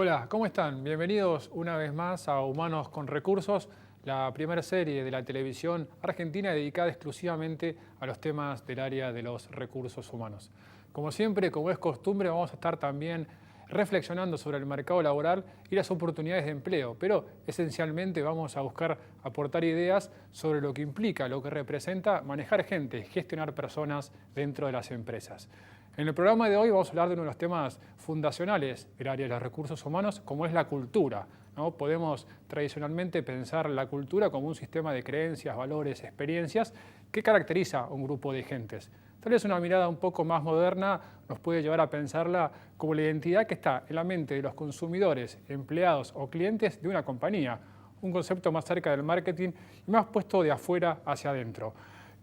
Hola, ¿cómo están? Bienvenidos una vez más a Humanos con Recursos, la primera serie de la televisión argentina dedicada exclusivamente a los temas del área de los recursos humanos. Como siempre, como es costumbre, vamos a estar también reflexionando sobre el mercado laboral y las oportunidades de empleo, pero esencialmente vamos a buscar aportar ideas sobre lo que implica, lo que representa manejar gente, gestionar personas dentro de las empresas. En el programa de hoy vamos a hablar de uno de los temas fundacionales del área de los recursos humanos, como es la cultura, ¿no? Podemos tradicionalmente pensar la cultura como un sistema de creencias, valores, experiencias que caracteriza a un grupo de gentes. Tal vez una mirada un poco más moderna nos puede llevar a pensarla como la identidad que está en la mente de los consumidores, empleados o clientes de una compañía, un concepto más cerca del marketing y más puesto de afuera hacia adentro.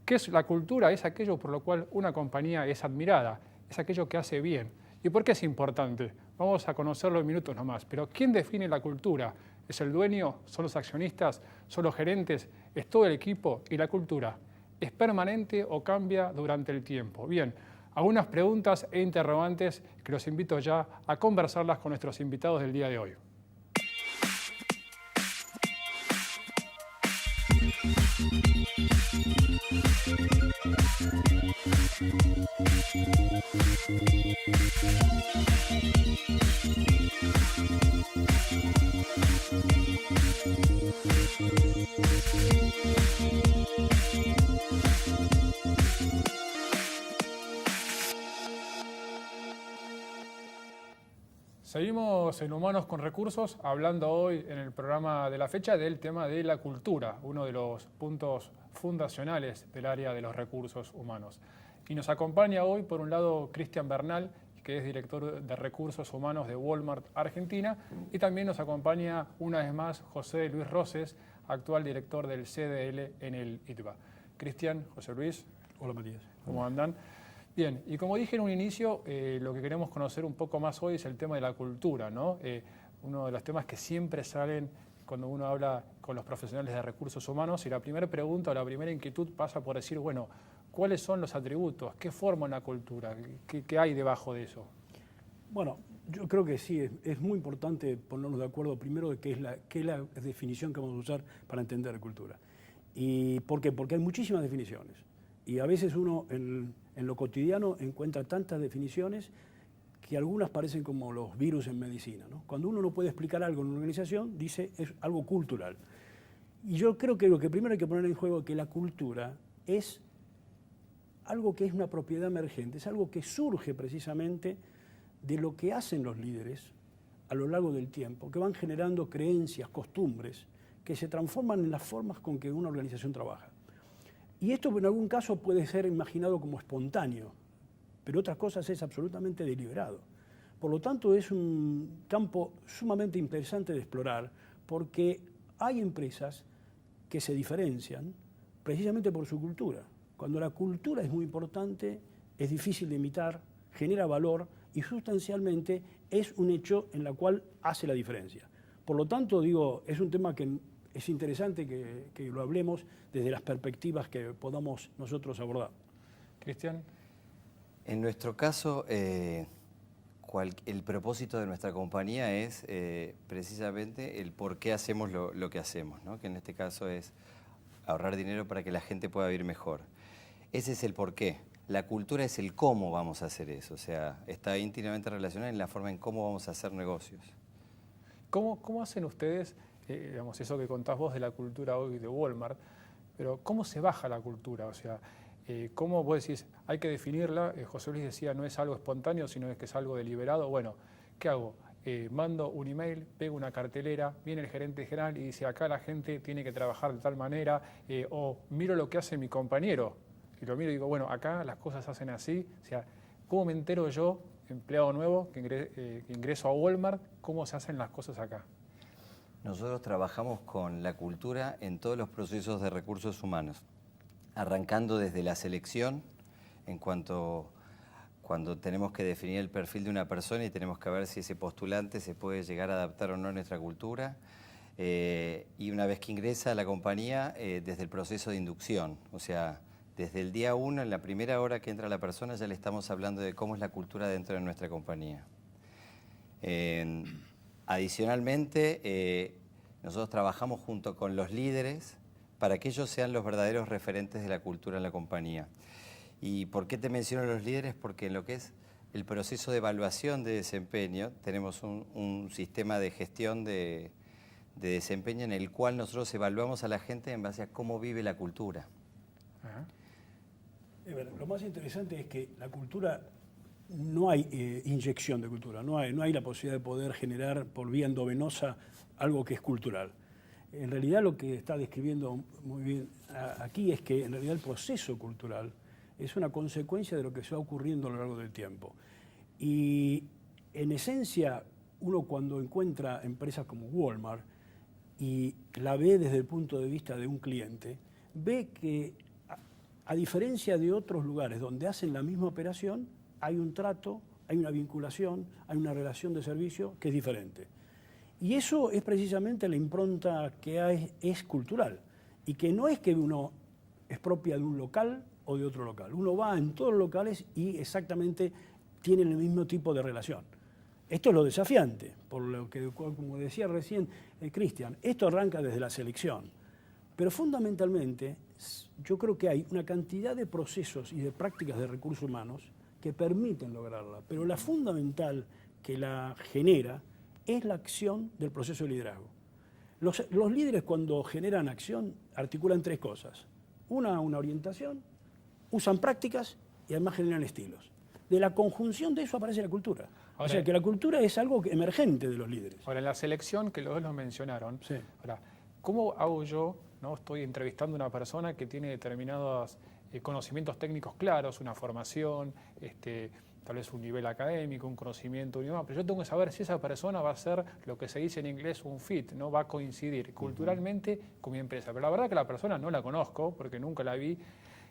¿Qué es la cultura? Es aquello por lo cual una compañía es admirada, es aquello que hace bien. ¿Y por qué es importante? Vamos a conocerlo en minutos nomás. Pero ¿quién define la cultura? ¿Es el dueño? ¿Son los accionistas? ¿Son los gerentes? ¿Es todo el equipo? ¿Y la cultura? ¿Es permanente o cambia durante el tiempo? Bien, algunas preguntas e interrogantes que los invito ya a conversarlas con nuestros invitados del día de hoy. Seguimos en Humanos con Recursos, hablando hoy en el programa de la fecha del tema de la cultura, uno de los puntos fundacionales del área de los recursos humanos. Y nos acompaña hoy, por un lado, Cristian Bernal, que es director de Recursos Humanos de Walmart Argentina, y también nos acompaña una vez más José Luis Roses, actual director del CDL en el ITBA. Cristian, José Luis. Hola Matías. ¿Cómo andan? Bien, y como dije en un inicio, lo que queremos conocer un poco más hoy es el tema de la cultura, ¿no? Uno de los temas que siempre salen cuando uno habla con los profesionales de recursos humanos, y la primera pregunta o la primera inquietud pasa por decir, bueno, ¿cuáles son los atributos? ¿Qué forma una cultura? ¿Qué hay debajo de eso? Bueno, yo creo que sí, es muy importante ponernos de acuerdo primero de qué es la definición que vamos a usar para entender cultura. ¿Y por qué? Porque hay muchísimas definiciones. Y a veces uno en lo cotidiano encuentra tantas definiciones que algunas parecen como los virus en medicina, ¿no? Cuando uno no puede explicar algo en una organización, dice es algo cultural. Y yo creo que lo que primero hay que poner en juego es que la cultura es algo que es una propiedad emergente, es algo que surge precisamente de lo que hacen los líderes a lo largo del tiempo, que van generando creencias, costumbres, que se transforman en las formas con que una organización trabaja. Y esto en algún caso puede ser imaginado como espontáneo, pero otras cosas es absolutamente deliberado. Por lo tanto, es un campo sumamente interesante de explorar, porque hay empresas que se diferencian precisamente por su cultura. Cuando la cultura es muy importante, es difícil de imitar, genera valor y sustancialmente es un hecho en el cual hace la diferencia. Por lo tanto, digo, es un tema que es interesante que lo hablemos desde las perspectivas que podamos nosotros abordar. Cristian. En nuestro caso, el propósito de nuestra compañía es precisamente el por qué hacemos lo que hacemos, ¿no? Que en este caso es ahorrar dinero para que la gente pueda vivir mejor. Ese es el por qué. La cultura es el cómo vamos a hacer eso, o sea, está íntimamente relacionada en la forma en cómo vamos a hacer negocios. ¿Cómo hacen ustedes, digamos, eso que contás vos de la cultura hoy de Walmart, pero cómo se baja la cultura? O sea, ¿cómo vos decís, hay que definirla? José Luis decía, no es algo espontáneo, sino que es algo deliberado. Bueno, ¿qué hago? Mando un email, pego una cartelera, viene el gerente general y dice, acá la gente tiene que trabajar de tal manera, o miro lo que hace mi compañero, y lo miro y digo, bueno, acá las cosas se hacen así. O sea, ¿cómo me entero yo, empleado nuevo, que ingreso a Walmart, cómo se hacen las cosas acá? Nosotros trabajamos con la cultura en todos los procesos de recursos humanos, arrancando desde la selección, cuando tenemos que definir el perfil de una persona y tenemos que ver si ese postulante se puede llegar a adaptar o no a nuestra cultura, y una vez que ingresa a la compañía, desde el proceso de inducción, o sea, desde el día 1, en la primera hora que entra la persona, ya le estamos hablando de cómo es la cultura dentro de nuestra compañía. Adicionalmente, nosotros trabajamos junto con los líderes para que ellos sean los verdaderos referentes de la cultura en la compañía. ¿Y por qué te menciono los líderes? Porque en lo que es el proceso de evaluación de desempeño, tenemos un sistema de gestión de desempeño en el cual nosotros evaluamos a la gente en base a cómo vive la cultura. Ajá. Lo más interesante es que la cultura, no hay inyección de cultura, no hay la posibilidad de poder generar por vía endovenosa algo que es cultural. En realidad lo que está describiendo muy bien aquí es que en realidad el proceso cultural es una consecuencia de lo que se va ocurriendo a lo largo del tiempo. Y en esencia, uno cuando encuentra empresas como Walmart y la ve desde el punto de vista de un cliente, ve que a diferencia de otros lugares donde hacen la misma operación, hay un trato, hay una vinculación, hay una relación de servicio que es diferente. Y eso es precisamente la impronta que hay, es cultural, y que no es que uno es propia de un local o de otro local. Uno va en todos los locales y exactamente tienen el mismo tipo de relación. Esto es lo desafiante, por lo que, como decía recién Cristian, esto arranca desde la selección. Pero fundamentalmente, yo creo que hay una cantidad de procesos y de prácticas de recursos humanos que permiten lograrla. Pero la fundamental que la genera es la acción del proceso de liderazgo. Los líderes, cuando generan acción, articulan tres cosas. Una orientación, usan prácticas y además generan estilos. De la conjunción de eso aparece la cultura. Ahora, o sea que la cultura es algo emergente de los líderes. Ahora, en la selección, que los dos lo mencionaron, Sí. ahora, ¿cómo hago yo? ¿No? Estoy entrevistando a una persona que tiene determinados conocimientos técnicos claros, una formación, tal vez un nivel académico, un conocimiento, un idioma, pero yo tengo que saber si esa persona va a ser lo que se dice en inglés un fit, no va a coincidir culturalmente con mi empresa. Pero la verdad que la persona no la conozco porque nunca la vi.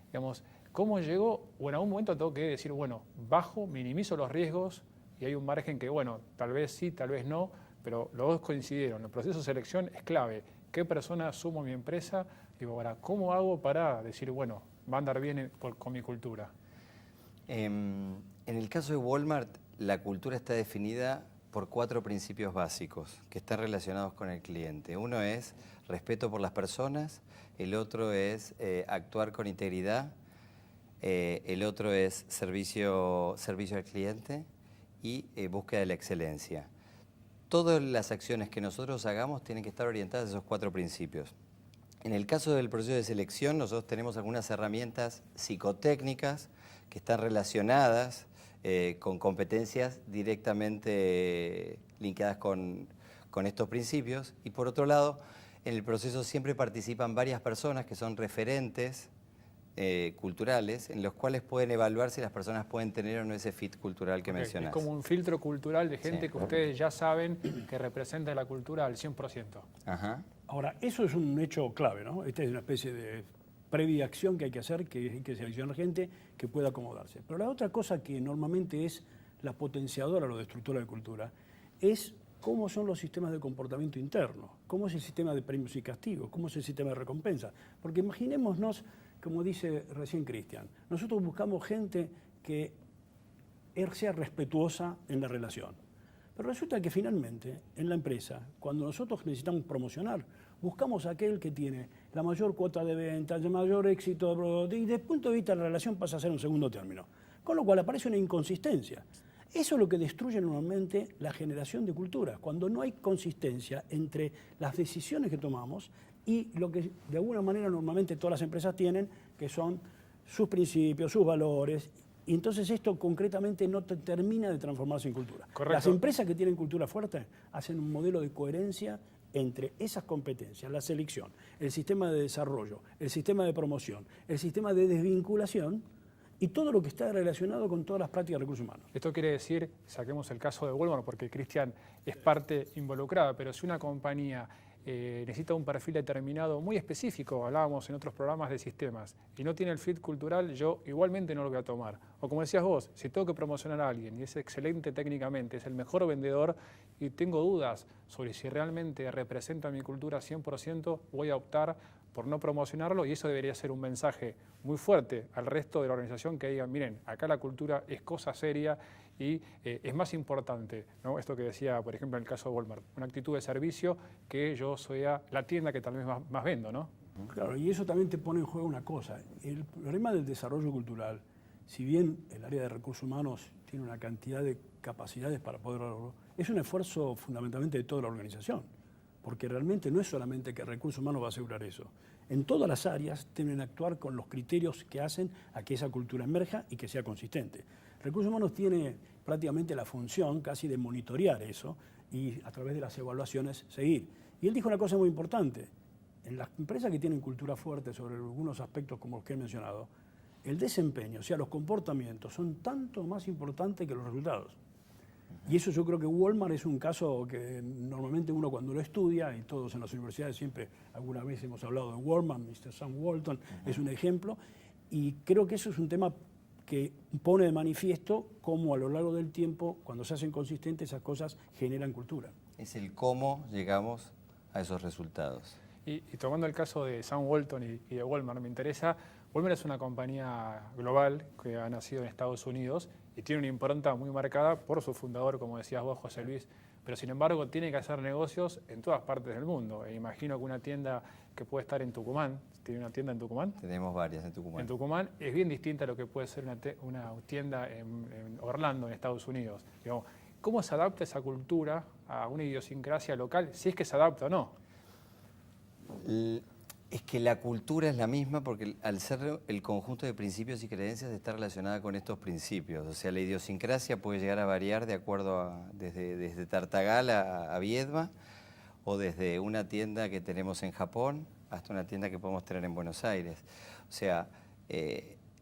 Digamos, ¿cómo llego? O en algún momento tengo que decir, bueno, bajo, minimizo los riesgos y hay un margen que, bueno, tal vez sí, tal vez no, pero los dos coincidieron. El proceso de selección es clave. ¿Qué persona sumo a mi empresa? Digo, ahora, ¿cómo hago para decir, bueno, va a andar bien con mi cultura? En el caso de Walmart, la cultura está definida por 4 principios básicos que están relacionados con el cliente. Uno es respeto por las personas, el otro es actuar con integridad, el otro es servicio al cliente y búsqueda de la excelencia. Todas las acciones que nosotros hagamos tienen que estar orientadas a esos 4 principios. En el caso del proceso de selección, nosotros tenemos algunas herramientas psicotécnicas que están relacionadas con competencias directamente linkadas con estos principios. Y por otro lado, en el proceso siempre participan varias personas que son referentes culturales, en los cuales pueden evaluar si las personas pueden tener o no ese fit cultural que mencionás. Es como un filtro cultural de gente Sí. que ustedes ya saben que representa la cultura al 100%. Ajá. Ahora, eso es un hecho clave, ¿no? Esta es una especie de previa acción que hay que hacer, que hay que seleccionar gente que pueda acomodarse. Pero la otra cosa que normalmente es la potenciadora o la destructora de cultura es cómo son los sistemas de comportamiento interno, cómo es el sistema de premios y castigos, cómo es el sistema de recompensa. Porque imaginémonos, como dice recién Cristian, nosotros buscamos gente que sea respetuosa en la relación. Pero resulta que finalmente, en la empresa, cuando nosotros necesitamos promocionar, buscamos a aquel que tiene la mayor cuota de ventas, el mayor éxito, y desde el punto de vista de la relación pasa a ser un segundo término. Con lo cual aparece una inconsistencia. Eso es lo que destruye normalmente la generación de cultura, cuando no hay consistencia entre las decisiones que tomamos y lo que de alguna manera normalmente todas las empresas tienen, que son sus principios, sus valores. Y entonces esto concretamente no termina de transformarse en cultura. Correcto. Las empresas que tienen cultura fuerte hacen un modelo de coherencia entre esas competencias, la selección, el sistema de desarrollo, el sistema de promoción, el sistema de desvinculación y todo lo que está relacionado con todas las prácticas de recursos humanos. Esto quiere decir, saquemos el caso de Walmart, porque Cristian es parte involucrada, pero si una compañía necesita un perfil determinado muy específico, hablábamos en otros programas de sistemas, y no tiene el fit cultural, yo igualmente no lo voy a tomar. O como decías vos, si tengo que promocionar a alguien y es excelente técnicamente, es el mejor vendedor y tengo dudas sobre si realmente representa mi cultura 100%, voy a optar por no promocionarlo y eso debería ser un mensaje muy fuerte al resto de la organización que digan, miren, acá la cultura es cosa seria y es más importante, ¿no? Esto que decía, por ejemplo, en el caso de Walmart, una actitud de servicio que yo sea la tienda que tal vez más vendo, ¿no? Claro, y eso también te pone en juego una cosa. El problema del desarrollo cultural, si bien el área de recursos humanos tiene una cantidad de capacidades para poder lograrlo, es un esfuerzo fundamentalmente de toda la organización, porque realmente no es solamente que recursos humanos va a asegurar eso. En todas las áreas deben actuar con los criterios que hacen a que esa cultura emerja y que sea consistente. Recursos humanos tiene prácticamente la función casi de monitorear eso y a través de las evaluaciones seguir. Y él dijo una cosa muy importante. En las empresas que tienen cultura fuerte sobre algunos aspectos como los que he mencionado, el desempeño, o sea, los comportamientos, son tanto más importantes que los resultados. Y eso yo creo que Walmart es un caso que normalmente uno cuando lo estudia, y todos en las universidades siempre alguna vez hemos hablado de Walmart, Mr. Sam Walton es un ejemplo, y creo que eso es un tema que pone de manifiesto cómo a lo largo del tiempo, cuando se hacen consistentes, esas cosas generan cultura. Es el cómo llegamos a esos resultados. Y tomando el caso de Sam Walton y de Walmart, me interesa, Walmart es una compañía global que ha nacido en Estados Unidos y tiene una impronta muy marcada por su fundador, como decías vos, José Luis, pero sin embargo tiene que hacer negocios en todas partes del mundo. E imagino que una tienda que puede estar en Tucumán, ¿tiene una tienda en Tucumán? Tenemos varias en Tucumán. En Tucumán es bien distinta a lo que puede ser una tienda en Orlando, en Estados Unidos. Digamos, ¿cómo se adapta esa cultura a una idiosincrasia local, si es que se adapta o no? Es que la cultura es la misma porque al ser el conjunto de principios y creencias está relacionada con estos principios. O sea, la idiosincrasia puede llegar a variar de acuerdo a desde Tartagal a Viedma, o desde una tienda que tenemos en Japón hasta una tienda que podemos tener en Buenos Aires. O sea,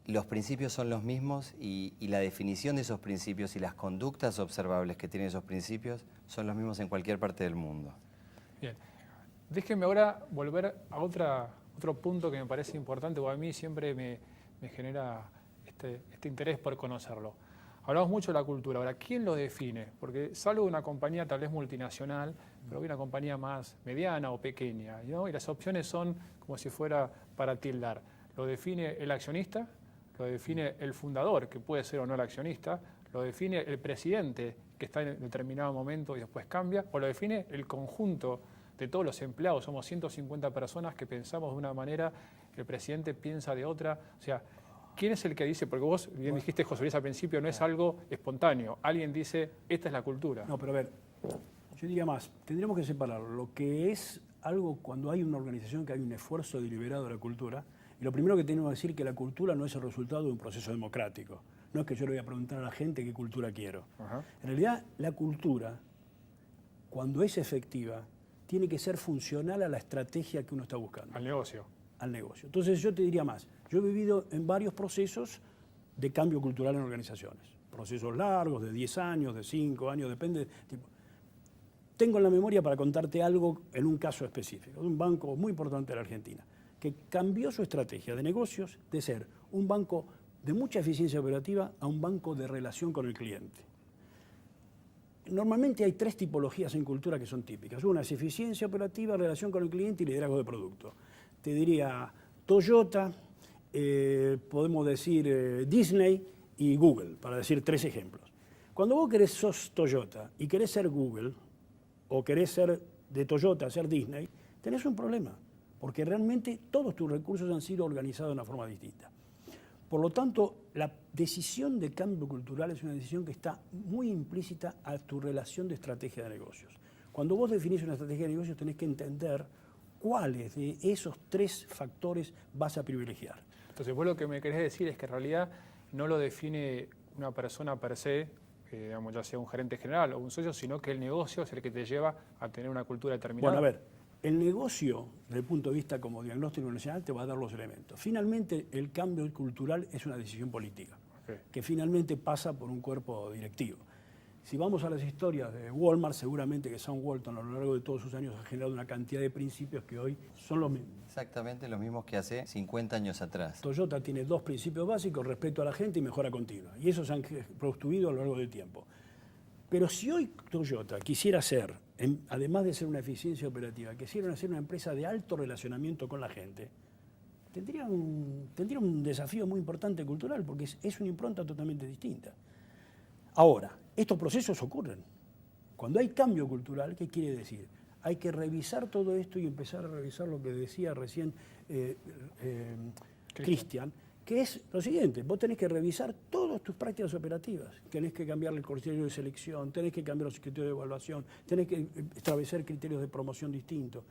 los principios son los mismos y la definición de esos principios y las conductas observables que tienen esos principios son los mismos en cualquier parte del mundo. Bien. Déjenme ahora volver a otro punto que me parece importante, o a mí siempre me genera este interés por conocerlo. Hablamos mucho de la cultura. Ahora, ¿quién lo define? Porque salgo de una compañía tal vez multinacional, pero hay una compañía más mediana o pequeña, ¿no? Y las opciones son como si fuera para tildar. ¿Lo define el accionista? ¿Lo define el fundador, que puede ser o no el accionista? ¿Lo define el presidente, que está en determinado momento y después cambia? ¿O lo define el conjunto de todos los empleados? Somos 150 personas que pensamos de una manera, el presidente piensa de otra. O sea, ¿quién es el que dice? Porque vos bien dijiste, José Luis, al principio, no es algo espontáneo. Alguien dice, esta es la cultura. No, pero a ver, yo diría más, tendríamos que separar lo que es algo cuando hay una organización que hay un esfuerzo deliberado de la cultura. Y lo primero que tenemos que decir es que la cultura no es el resultado de un proceso democrático. No es que yo le voy a preguntar a la gente qué cultura quiero. En realidad, la cultura, cuando es efectiva, tiene que ser funcional a la estrategia que uno está buscando. Al negocio. Al negocio. Entonces yo te diría más, yo he vivido en varios procesos de cambio cultural en organizaciones. Procesos largos, de 10 años, de 5 años, depende. Tengo en la memoria para contarte algo en un caso específico, de un banco muy importante de la Argentina, que cambió su estrategia de negocios de ser un banco de mucha eficiencia operativa a un banco de relación con el cliente. Normalmente hay 3 tipologías en cultura que son típicas. Una es eficiencia operativa, relación con el cliente y liderazgo de producto. Te diría Toyota, podemos decir Disney y Google, para decir 3 ejemplos. Cuando vos sos Toyota y querés ser Google, o querés ser de Toyota, ser Disney, tenés un problema, porque realmente todos tus recursos han sido organizados de una forma distinta. Por lo tanto, la decisión de cambio cultural es una decisión que está muy implícita a tu relación de estrategia de negocios. Cuando vos definís una estrategia de negocios tenés que entender cuáles de esos 3 factores vas a privilegiar. Entonces vos lo que me querés decir es que en realidad no lo define una persona per se, digamos, ya sea un gerente general o un socio, sino que el negocio es el que te lleva a tener una cultura determinada. Bueno, a ver. El negocio, desde el punto de vista como diagnóstico nacional, te va a dar los elementos. Finalmente, el cambio cultural es una decisión política, que finalmente pasa por un cuerpo directivo. Si vamos a las historias de Walmart, seguramente que Sam Walton a lo largo de todos sus años ha generado una cantidad de principios que hoy son los mismos. Exactamente los mismos que hace 50 años atrás. Toyota tiene 2 principios básicos: respeto a la gente y mejora continua. Y esos se han construido a lo largo del tiempo. Pero si hoy Toyota quisiera ser, además de ser una eficiencia operativa, quisiera ser una empresa de alto relacionamiento con la gente, tendría un desafío muy importante cultural, porque es una impronta totalmente distinta. Ahora, estos procesos ocurren. Cuando hay cambio cultural, ¿qué quiere decir? Hay que revisar todo esto y empezar a revisar lo que decía recién Cristian, que es lo siguiente: vos tenés que revisar todas tus prácticas operativas, tenés que cambiar el criterio de selección, tenés que cambiar los criterios de evaluación, tenés que establecer criterios de promoción distintos.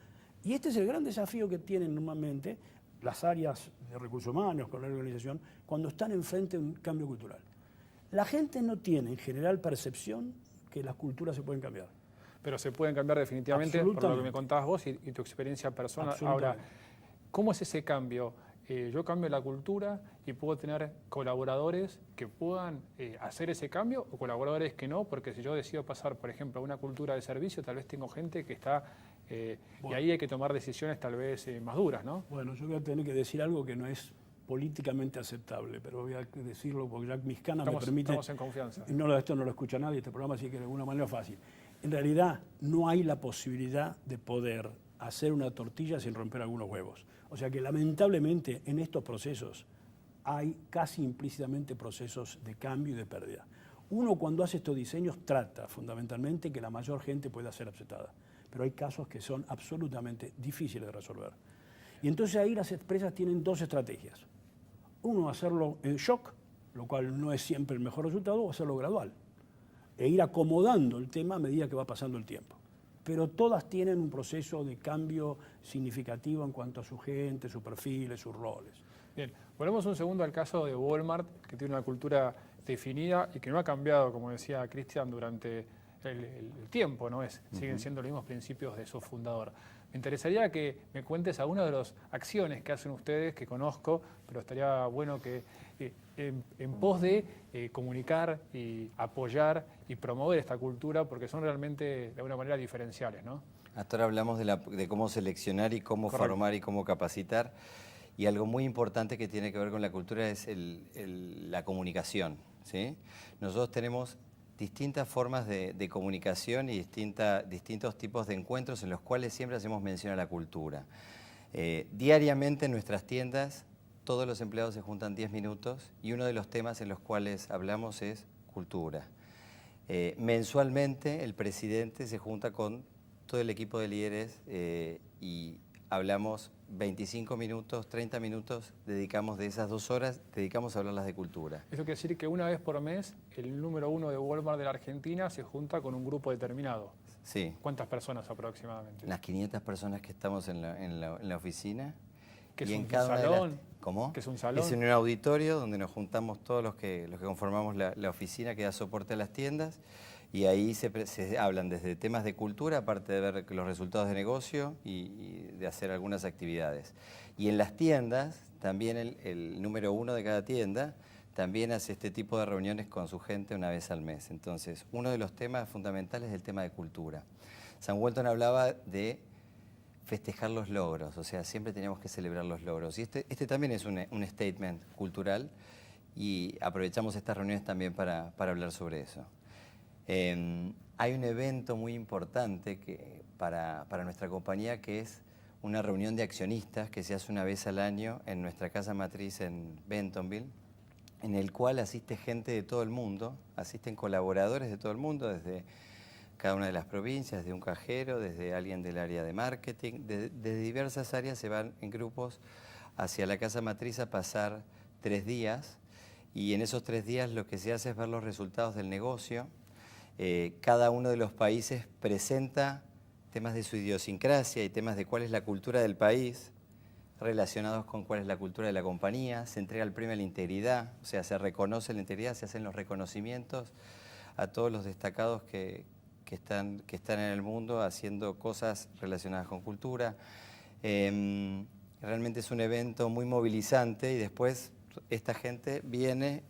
Y este es el gran desafío que tienen normalmente las áreas de recursos humanos con la organización cuando están enfrente de un cambio cultural. La gente no tiene en general percepción que las culturas se pueden cambiar. Pero se pueden cambiar definitivamente, por lo que me contabas vos y tu experiencia personal. Ahora, ¿cómo es ese cambio? Yo cambio la cultura y puedo tener colaboradores que puedan hacer ese cambio o colaboradores que no, porque si yo decido pasar, por ejemplo, a una cultura de servicio, tal vez tengo gente que está... y ahí hay que tomar decisiones tal vez más duras, ¿no? Bueno, yo voy a tener que decir algo que no es políticamente aceptable, pero voy a decirlo porque ya mis canas me permiten... Estamos en confianza. No, esto no lo escucha nadie, este programa, así que de alguna manera es fácil. En realidad, no hay la posibilidad de poder hacer una tortilla sin romper algunos huevos. O sea que lamentablemente en estos procesos hay casi implícitamente procesos de cambio y de pérdida. Uno cuando hace estos diseños trata fundamentalmente que la mayor gente pueda ser aceptada, pero hay casos que son absolutamente difíciles de resolver. Y entonces ahí las empresas tienen dos estrategias. Uno, hacerlo en shock, lo cual no es siempre el mejor resultado, o hacerlo gradual, e ir acomodando el tema a medida que va pasando el tiempo. Pero todas tienen un proceso de cambio significativo en cuanto a su gente, sus perfiles, sus roles. Bien, volvemos un segundo al caso de Walmart, que tiene una cultura definida y que no ha cambiado, como decía Cristian, durante el tiempo, ¿no? Siguen siendo los mismos principios de su fundador. Me interesaría que me cuentes algunas de las acciones que hacen ustedes, que conozco, pero estaría bueno que en pos de comunicar y apoyar y promover esta cultura, porque son realmente de alguna manera diferenciales, ¿no? Hasta ahora hablamos de cómo seleccionar y cómo formar y cómo capacitar. Y algo muy importante que tiene que ver con la cultura es la comunicación, ¿sí? Nosotros tenemos distintas formas de comunicación y distintos tipos de encuentros en los cuales siempre hacemos mención a la cultura. Diariamente en nuestras tiendas todos los empleados se juntan 10 minutos y uno de los temas en los cuales hablamos es cultura. Mensualmente el presidente se junta con todo el equipo de líderes y hablamos 25 minutos, 30 minutos, dedicamos de esas 2 horas, dedicamos a hablarlas de cultura. Eso quiere decir que una vez por mes el número 1 de Walmart de la Argentina se junta con un grupo determinado. Sí. ¿Cuántas personas aproximadamente? Las 500 personas que estamos en la oficina. ¿Que es y en un cada salón? ¿Cómo? ¿Que es un salón? Es en un auditorio donde nos juntamos todos los que conformamos la oficina que da soporte a las tiendas. Y ahí se hablan desde temas de cultura, aparte de ver los resultados de negocio y de hacer algunas actividades. Y en las tiendas, también el número 1 de cada tienda también hace este tipo de reuniones con su gente una vez al mes. Entonces, uno de los temas fundamentales es el tema de cultura. Sam Walton hablaba de festejar los logros, o sea, siempre teníamos que celebrar los logros. Y este también es un statement cultural y aprovechamos estas reuniones también para hablar sobre eso. Hay un evento muy importante para nuestra compañía que es una reunión de accionistas que se hace una vez al año en nuestra casa matriz en Bentonville, en el cual asiste gente de todo el mundo, asisten colaboradores de todo el mundo, desde cada una de las provincias, desde un cajero, desde alguien del área de marketing, de diversas áreas se van en grupos hacia la casa matriz a pasar 3 días y en esos 3 días lo que se hace es ver los resultados del negocio. Cada uno de los países presenta temas de su idiosincrasia y temas de cuál es la cultura del país relacionados con cuál es la cultura de la compañía. Se entrega el premio a la integridad, o sea, se reconoce la integridad, se hacen los reconocimientos a todos los destacados que están en el mundo haciendo cosas relacionadas con cultura. Realmente es un evento muy movilizante y después esta gente viene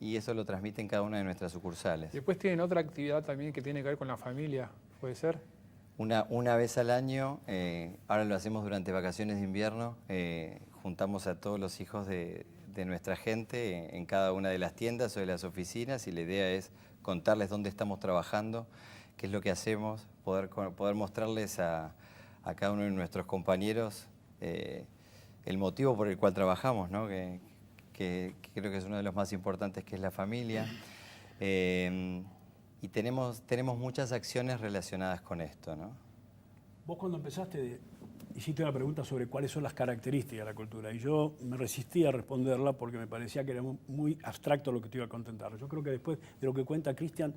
y eso lo transmite en cada una de nuestras sucursales. Después tienen otra actividad también que tiene que ver con la familia, ¿puede ser? Una vez al año, ahora lo hacemos durante vacaciones de invierno, juntamos a todos los hijos de nuestra gente en cada una de las tiendas o de las oficinas y la idea es contarles dónde estamos trabajando, qué es lo que hacemos, poder mostrarles a cada uno de nuestros compañeros el motivo por el cual trabajamos, ¿no? Que creo que es uno de los más importantes, que es la familia. Y tenemos muchas acciones relacionadas con esto, ¿no? Vos cuando empezaste hiciste una pregunta sobre cuáles son las características de la cultura y yo me resistí a responderla porque me parecía que era muy abstracto lo que te iba a contentar. Yo creo que después de lo que cuenta Cristian,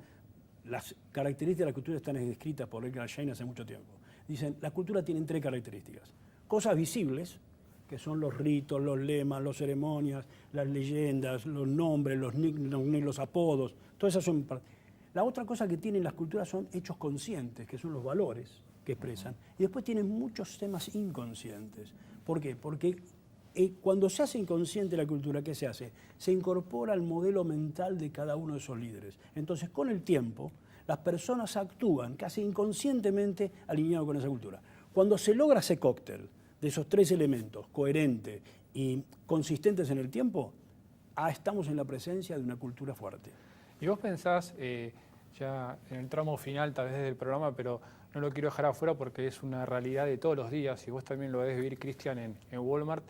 las características de la cultura están descritas por Edgar Schein hace mucho tiempo. Dicen, la cultura tiene 3 características. Cosas visibles, que son los ritos, los lemas, las ceremonias, las leyendas, los nombres, los nicknames, los apodos, todas esas son... La otra cosa que tienen las culturas son hechos conscientes, que son los valores que expresan. Y después tienen muchos temas inconscientes. ¿Por qué? Porque cuando se hace inconsciente la cultura, ¿qué se hace? Se incorpora al modelo mental de cada uno de esos líderes. Entonces, con el tiempo, las personas actúan casi inconscientemente alineados con esa cultura. Cuando se logra ese cóctel de esos 3 elementos, coherentes y consistentes en el tiempo, estamos en la presencia de una cultura fuerte. Y vos pensás, ya en el tramo final tal vez del programa, pero no lo quiero dejar afuera porque es una realidad de todos los días, y vos también lo debes vivir, Cristian, en Walmart,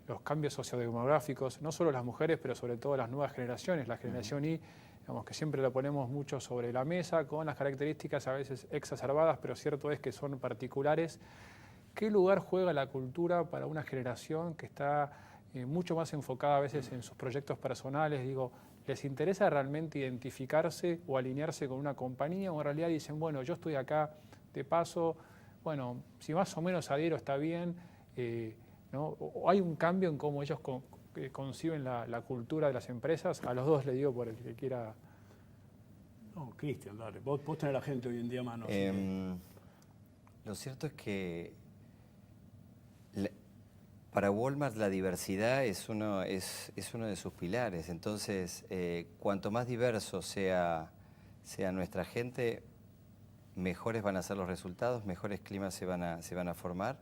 los cambios sociodemográficos, no solo las mujeres, pero sobre todo las nuevas generaciones, la generación Y, digamos que siempre lo ponemos mucho sobre la mesa, con las características a veces exacerbadas, pero cierto es que son particulares. ¿Qué lugar juega la cultura para una generación que está mucho más enfocada a veces en sus proyectos personales? Digo, ¿les interesa realmente identificarse o alinearse con una compañía, o en realidad dicen, bueno, yo estoy acá de paso, bueno, si más o menos adhiero está bien, ¿no? ¿O hay un cambio en cómo ellos conciben la cultura de las empresas? A los dos le digo por el que quiera. No, Cristian, dale, vos tenés la gente hoy en día a mano. Lo cierto es que para Walmart la diversidad es uno de sus pilares. Entonces, cuanto más diverso sea nuestra gente, mejores van a ser los resultados, mejores climas se van a formar,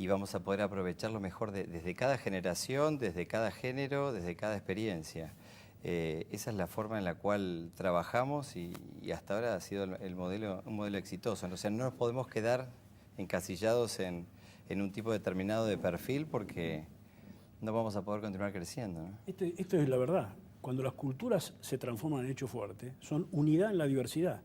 y vamos a poder aprovechar lo mejor desde cada generación, desde cada género, desde cada experiencia. Esa es la forma en la cual trabajamos y hasta ahora ha sido un modelo exitoso. O sea, no nos podemos quedar encasillados en un tipo determinado de perfil porque no vamos a poder continuar creciendo, ¿no? Esto es la verdad. Cuando las culturas se transforman en hecho fuerte, son unidad en la diversidad.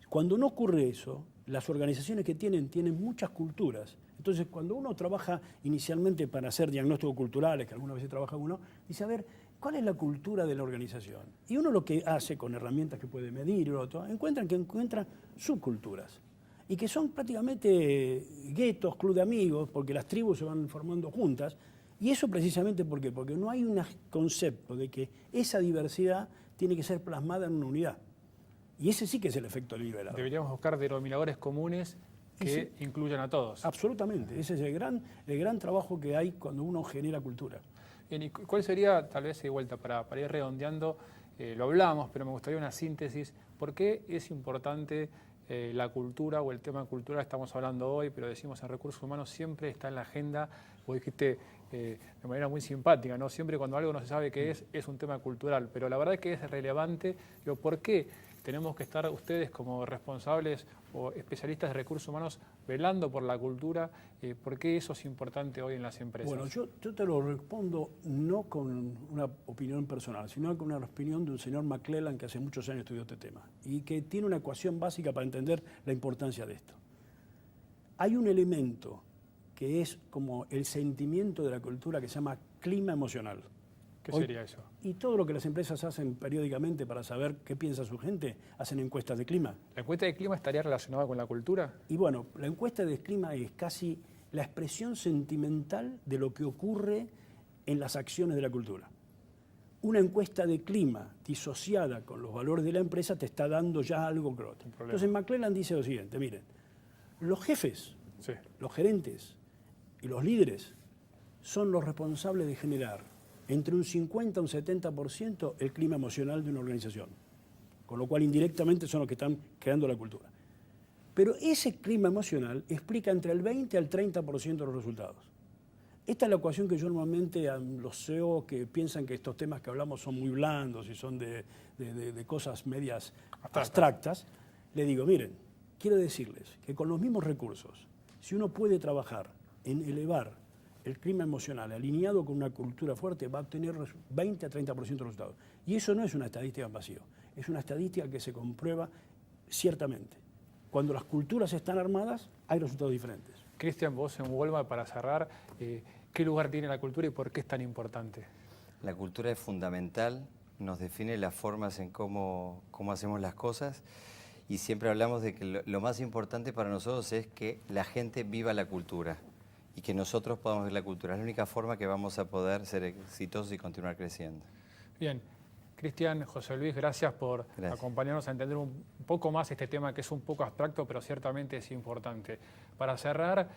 Cuando no ocurre eso, las organizaciones que tienen muchas culturas. Entonces, cuando uno trabaja inicialmente para hacer diagnósticos culturales, que algunas veces trabaja uno, dice, a ver, ¿cuál es la cultura de la organización? Y uno lo que hace con herramientas que puede medir, encuentra subculturas. Y que son prácticamente guetos, club de amigos, porque las tribus se van formando juntas. Y eso precisamente ¿por qué? Porque no hay un concepto de que esa diversidad tiene que ser plasmada en una unidad. Y ese sí que es el efecto liberador. Deberíamos buscar denominadores comunes que incluyan a todos. Absolutamente. Ese es el gran trabajo que hay cuando uno genera cultura. Bien, ¿y cuál sería, tal vez de vuelta, para ir redondeando, lo hablamos, pero me gustaría una síntesis, ¿por qué es importante la cultura o el tema cultural? Estamos hablando hoy, pero decimos en recursos humanos siempre está en la agenda, vos dijiste de manera muy simpática, ¿no? Siempre cuando algo no se sabe qué es un tema cultural, pero la verdad es que es relevante. Digo, ¿por qué tenemos que estar ustedes como responsables o especialistas de recursos humanos velando por la cultura? ¿Por qué eso es importante hoy en las empresas? Bueno, yo te lo respondo no con una opinión personal, sino con una opinión de un señor McClellan que hace muchos años estudió este tema y que tiene una ecuación básica para entender la importancia de esto. Hay un elemento que es como el sentimiento de la cultura que se llama clima emocional. ¿Qué sería eso? Y todo lo que las empresas hacen periódicamente para saber qué piensa su gente, hacen encuestas de clima. ¿La encuesta de clima estaría relacionada con la cultura? Y bueno, la encuesta de clima es casi la expresión sentimental de lo que ocurre en las acciones de la cultura. Una encuesta de clima disociada con los valores de la empresa te está dando ya algo croto. Entonces McClellan dice lo siguiente, miren, los jefes, los gerentes y los líderes son los responsables de generar entre un 50 y un 70% el clima emocional de una organización, con lo cual indirectamente son los que están creando la cultura. Pero ese clima emocional explica entre el 20 al 30% de los resultados. Esta es la ecuación que yo normalmente a los CEO que piensan que estos temas que hablamos son muy blandos y son de cosas medias abstractas, le digo, miren, quiero decirles que con los mismos recursos, si uno puede trabajar en elevar el clima emocional alineado con una cultura fuerte, va a obtener 20 a 30% de resultados. Y eso no es una estadística en vacío. es una estadística que se comprueba ciertamente. Cuando las culturas están armadas, hay resultados diferentes. Cristian, vos en Walmart, para cerrar, ¿qué lugar tiene la cultura y por qué es tan importante? La cultura es fundamental, nos define las formas en cómo hacemos las cosas y siempre hablamos de que lo más importante para nosotros es que la gente viva la cultura y que nosotros podamos ver la cultura. Es la única forma que vamos a poder ser exitosos y continuar creciendo. Bien. Cristian, José Luis, gracias por acompañarnos a entender un poco más este tema que es un poco abstracto, pero ciertamente es importante. Para cerrar,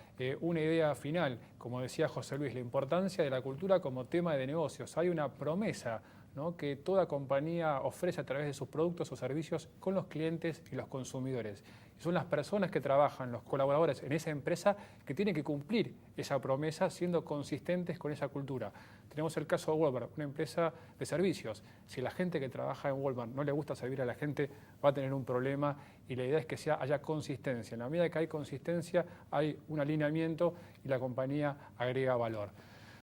una idea final, como decía José Luis, la importancia de la cultura como tema de negocios. Hay una promesa, ¿no?, que toda compañía ofrece a través de sus productos o servicios con los clientes y los consumidores. Y son las personas que trabajan, los colaboradores en esa empresa, que tienen que cumplir esa promesa siendo consistentes con esa cultura. Tenemos el caso de Walmart, una empresa de servicios. Si la gente que trabaja en Walmart no le gusta servir a la gente, va a tener un problema y la idea es que haya consistencia. En la medida que hay consistencia, hay un alineamiento y la compañía agrega valor.